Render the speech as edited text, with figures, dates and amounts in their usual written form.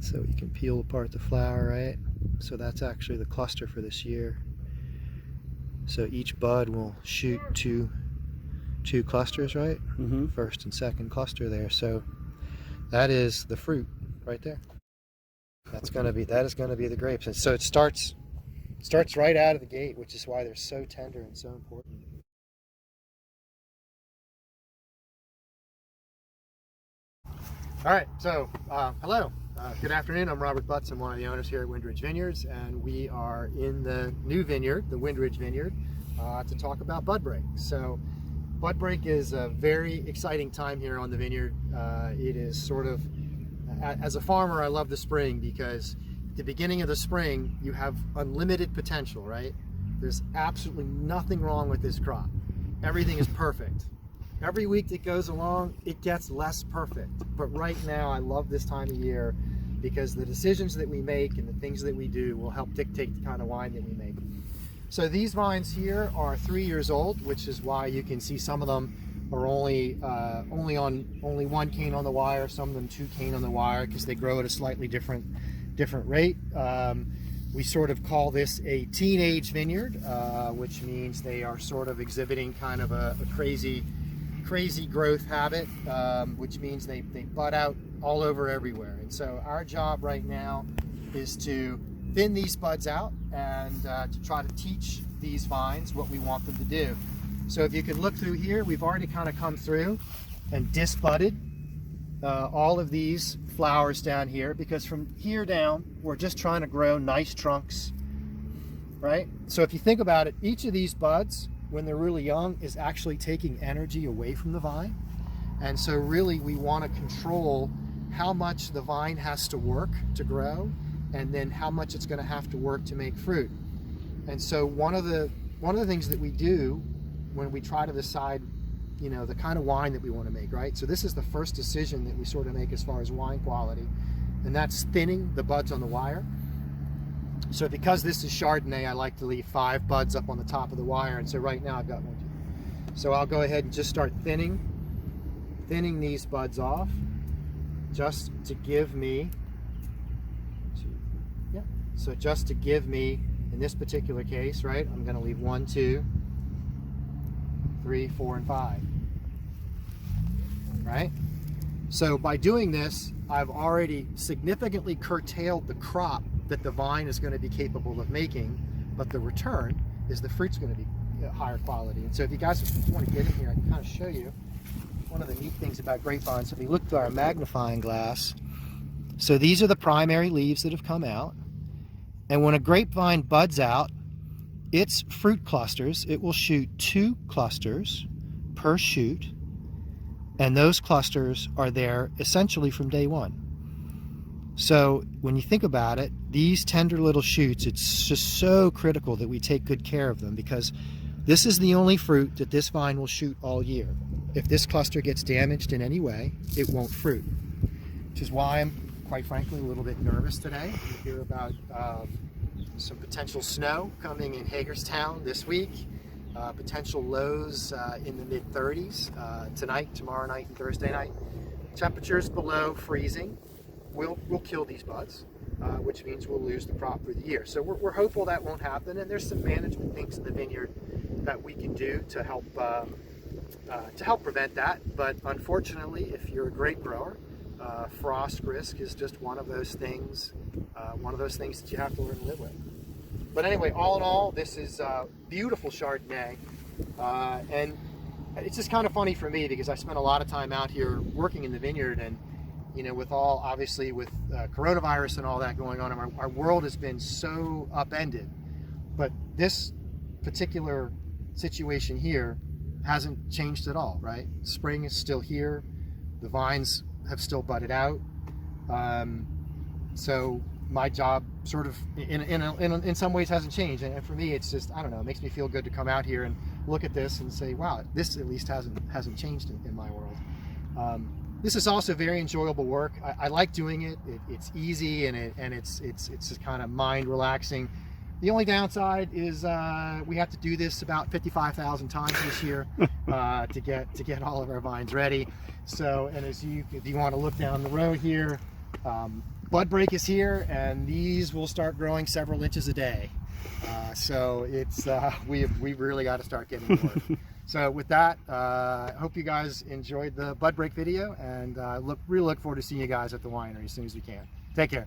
So you can peel apart the flower, right? So that's actually the cluster for this year. So each bud will shoot two clusters, right? First and second cluster there. So that is the fruit right there. That is going to be the grapes. And so it starts right out of the gate, which is why they're so tender and so important. All right, so hello. Good afternoon. I'm Robert Butts. I'm one of the owners here at Windridge Vineyards, and we are in the new vineyard, the Windridge Vineyard, to talk about bud break. So bud break is a very exciting time here on the vineyard. It is sort of, as a farmer, I love the spring because at the beginning of the spring, you have unlimited potential, right? There's absolutely nothing wrong with this crop. Everything is perfect. Every week that goes along, it gets less perfect. But right now, I love this time of year because the decisions that we make and the things that we do will help dictate the kind of wine that we make. So these vines here are 3 years old, which is why you can see some of them are only one cane on the wire, some of them 2 cane on the wire because they grow at a slightly different rate. We sort of call this a teenage vineyard, which means they are sort of exhibiting kind of a crazy growth habit, which means they bud out all over everywhere. And so our job right now is to thin these buds out and to try to teach these vines what we want them to do. So if you can look through here, we've already kind of come through and disbudded all of these flowers down here, because from here down, we're just trying to grow nice trunks, right? So if you think about it, each of these buds, when they're really young, is actually taking energy away from the vine. And so really we want to control how much the vine has to work to grow and then how much it's going to have to work to make fruit. And so one of the things that we do when we try to decide, you know, the kind of wine that we want to make, right? So this is the first decision that we sort of make as far as wine quality, and that's thinning the buds on the wire. So because this is Chardonnay, I like to leave 5 buds up on the top of the wire, and so right now I've got 1, 2. So I'll go ahead and just start thinning these buds off, just to give me, so just to give me, in this particular case, right, I'm going to leave 1, 2, 3, 4, and 5, right? So by doing this, I've already significantly curtailed the crop that the vine is going to be capable of making, but the return is the fruit's going to be higher quality. And so if you guys want to get in here, I can kind of show you one of the neat things about grapevines. So if you look through our magnifying glass, so these are the primary leaves that have come out. And when a grapevine buds out, its fruit clusters, it will shoot 2 clusters per shoot. And those clusters are there essentially from day one. So when you think about it, these tender little shoots, it's just so critical that we take good care of them, because this is the only fruit that this vine will shoot all year. If this cluster gets damaged in any way, it won't fruit, which is why I'm, quite frankly, a little bit nervous today. We hear about some potential snow coming in Hagerstown this week, potential lows in the mid-30s tonight, tomorrow night, and Thursday night. Temperatures below freezing will kill these buds, which means we'll lose the crop for the year. So we're hopeful that won't happen, and there's some management things in the vineyard that we can do to help prevent that. But unfortunately, if you're a grape grower, frost risk is just one of those things that you have to learn to live with. But anyway, all in all, this is beautiful Chardonnay, and it's just kind of funny for me because I spent a lot of time out here working in the vineyard, and you know, with all, obviously with coronavirus and all that going on, our world has been so upended. But this particular situation here hasn't changed at all, right? Spring is still here. The vines have still budded out. So my job sort of in some ways hasn't changed. And for me, it's just, I don't know, it makes me feel good to come out here and look at this and say, wow, this at least hasn't changed in my world. This is also very enjoyable work. I like doing it. It's easy, and it's just kind of mind relaxing. The only downside is we have to do this about 55,000 times this year to get all of our vines ready. So, and if you want to look down the road here, bud break is here, and these will start growing several inches a day. So it's we've really got to start getting more. So with that, I hope you guys enjoyed the bud break video, and really look forward to seeing you guys at the winery as soon as we can. Take care.